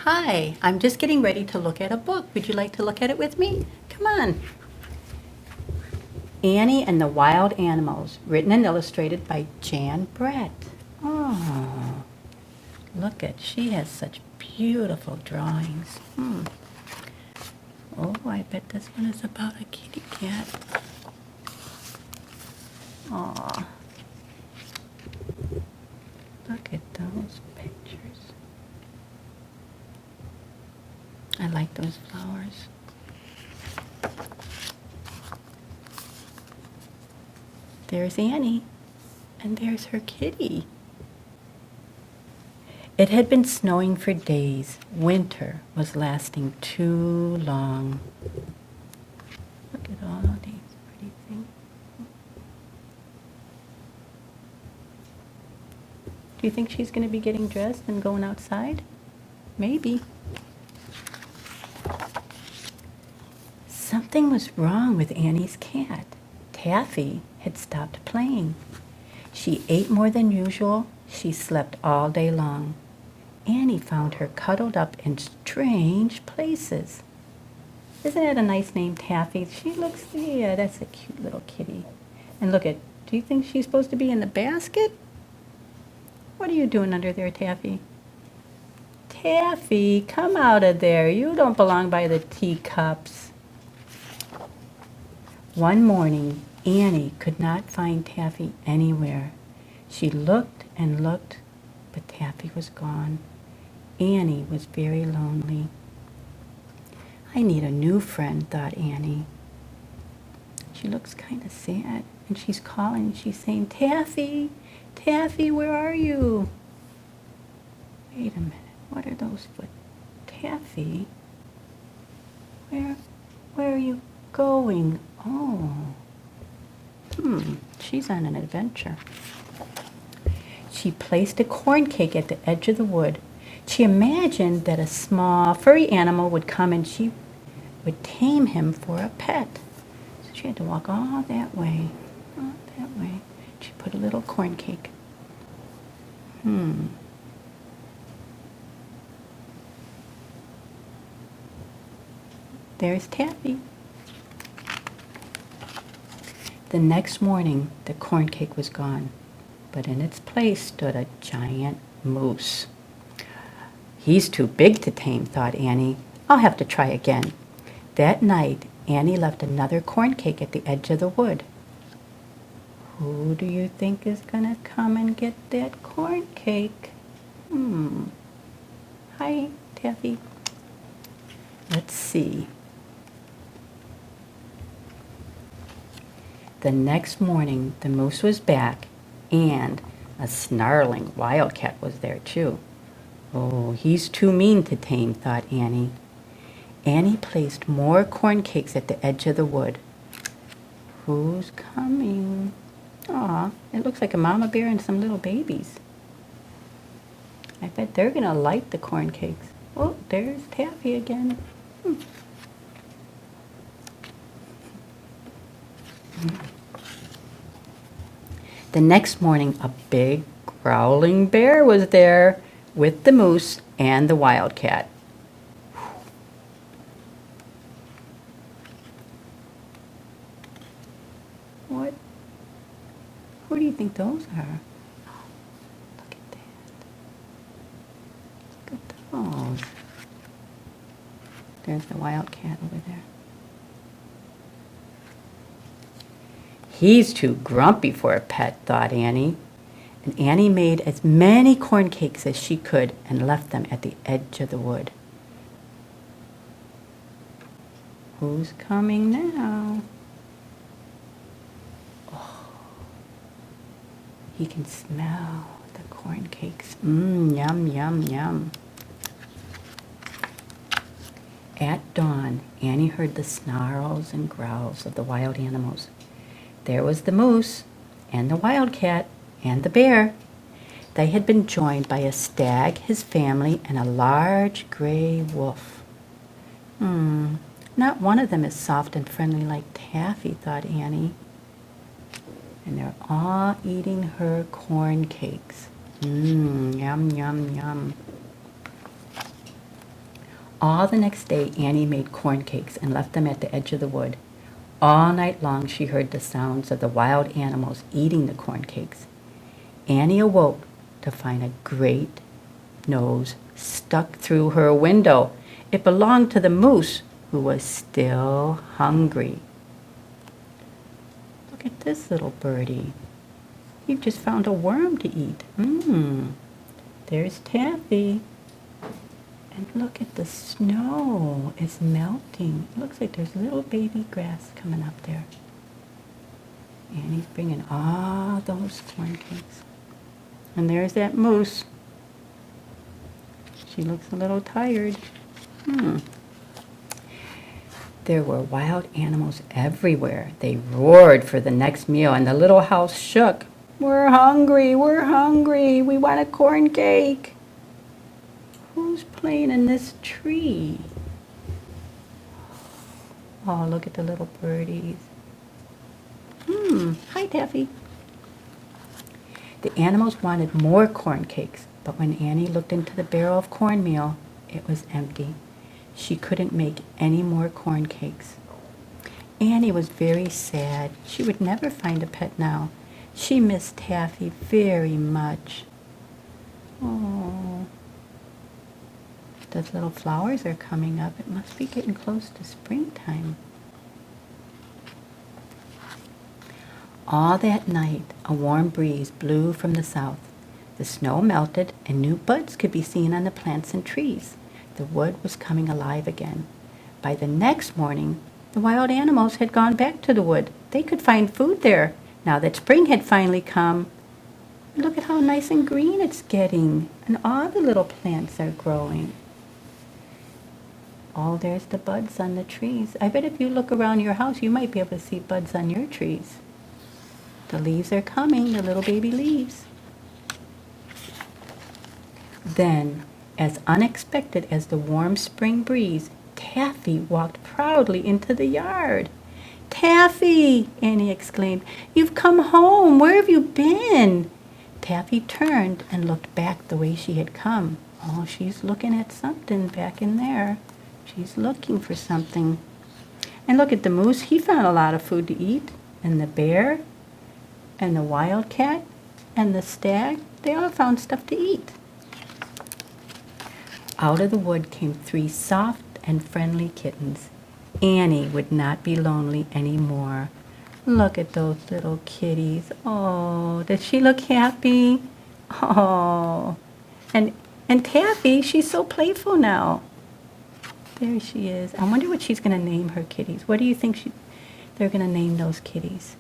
Hi, I'm just getting ready to look at a book. Would you like to look at it with me? Come on. Annie and the Wild Animals, written and illustrated by Jan Brett. Oh, look at, she has such beautiful drawings. Oh, I bet this one is about a kitty cat. Oh, look at those pictures. I like those flowers. There's Annie, and there's her kitty. It had been snowing for days. Winter was lasting too long. Look at all these pretty things. Do you think she's going to be getting dressed and going outside? Maybe. Something was wrong with Annie's cat. Taffy had stopped playing. She ate more than usual. She slept all day long. Annie found her cuddled up in strange places. Isn't that a nice name, Taffy? She looks, yeah, that's a cute little kitty. And look at, do you think she's supposed to be in the basket? What are you doing under there, Taffy? Taffy, come out of there. You don't belong by the teacups. One morning, Annie could not find Taffy anywhere. She looked and looked, but Taffy was gone. Annie was very lonely. I need a new friend, thought Annie. She looks kind of sad, and she's calling, she's saying, Taffy, Taffy, where are you? Wait a minute, what are those foot? Taffy? Where are you going? Oh, she's on an adventure. She placed a corn cake at the edge of the wood. She imagined that a small furry animal would come and she would tame him for a pet. So she had to walk all that way, all that way. She put a little corn cake. There's Taffy. The next morning, the corn cake was gone, but in its place stood a giant moose. He's too big to tame, thought Annie. I'll have to try again. That night, Annie left another corn cake at the edge of the wood. Who do you think is going to come and get that corn cake? Hi, Taffy. Let's see. The next morning, the moose was back, and a snarling wildcat was there, too. Oh, he's too mean to tame, thought Annie. Annie placed more corn cakes at the edge of the wood. Who's coming? Aw, it looks like a mama bear and some little babies. I bet they're going to like the corn cakes. Oh, there's Taffy again. The next morning, a big growling bear was there with the moose and the wildcat. What? Who do you think those are? Oh, look at that. Look at those. There's the wildcat over there. He's too grumpy for a pet, thought Annie. And Annie made as many corn cakes as she could and left them at the edge of the wood. Who's coming now? Oh, he can smell the corn cakes. Yum, yum, yum. At dawn, Annie heard the snarls and growls of the wild animals. There was the moose, and the wildcat, and the bear. They had been joined by a stag, his family, and a large gray wolf. Not one of them is soft and friendly like Taffy, thought Annie. And they're all eating her corn cakes. Yum, yum, yum. All the next day, Annie made corn cakes and left them at the edge of the wood. All night long she heard the sounds of the wild animals eating the corn cakes. Annie awoke to find a great nose stuck through her window. It belonged to the moose, who was still hungry. Look at this little birdie. You've just found a worm to eat. There's Taffy. And look at the snow. It's melting. It looks like there's little baby grass coming up there. And he's bringing all those corn cakes. And there's that moose. She looks a little tired. There were wild animals everywhere. They roared for the next meal, and the little house shook. We're hungry, we want a corn cake. Who's playing in this tree? Oh, look at the little birdies. Hi, Taffy. The animals wanted more corn cakes, but when Annie looked into the barrel of cornmeal, it was empty. She couldn't make any more corn cakes. Annie was very sad. She would never find a pet now. She missed Taffy very much. Oh, those little flowers are coming up. It must be getting close to springtime. All that night, a warm breeze blew from the south. The snow melted, and new buds could be seen on the plants and trees. The wood was coming alive again. By the next morning, the wild animals had gone back to the wood. They could find food there, now that spring had finally come. Look at how nice and green it's getting, and all the little plants are growing. Oh, there's the buds on the trees. I bet if you look around your house, you might be able to see buds on your trees. The leaves are coming, the little baby leaves. Then, as unexpected as the warm spring breeze, Taffy walked proudly into the yard. Taffy, Annie exclaimed, you've come home. Where have you been? Taffy turned and looked back the way she had come. Oh, she's looking at something back in there. She's looking for something. And look at the moose. He found a lot of food to eat. And the bear, and the wildcat, and the stag, they all found stuff to eat. Out of the wood came 3 soft and friendly kittens. Annie would not be lonely anymore. Look at those little kitties. Oh, does she look happy? Oh, and Taffy, she's so playful now. There she is. I wonder what she's going to name her kitties. What do you think they're going to name those kitties?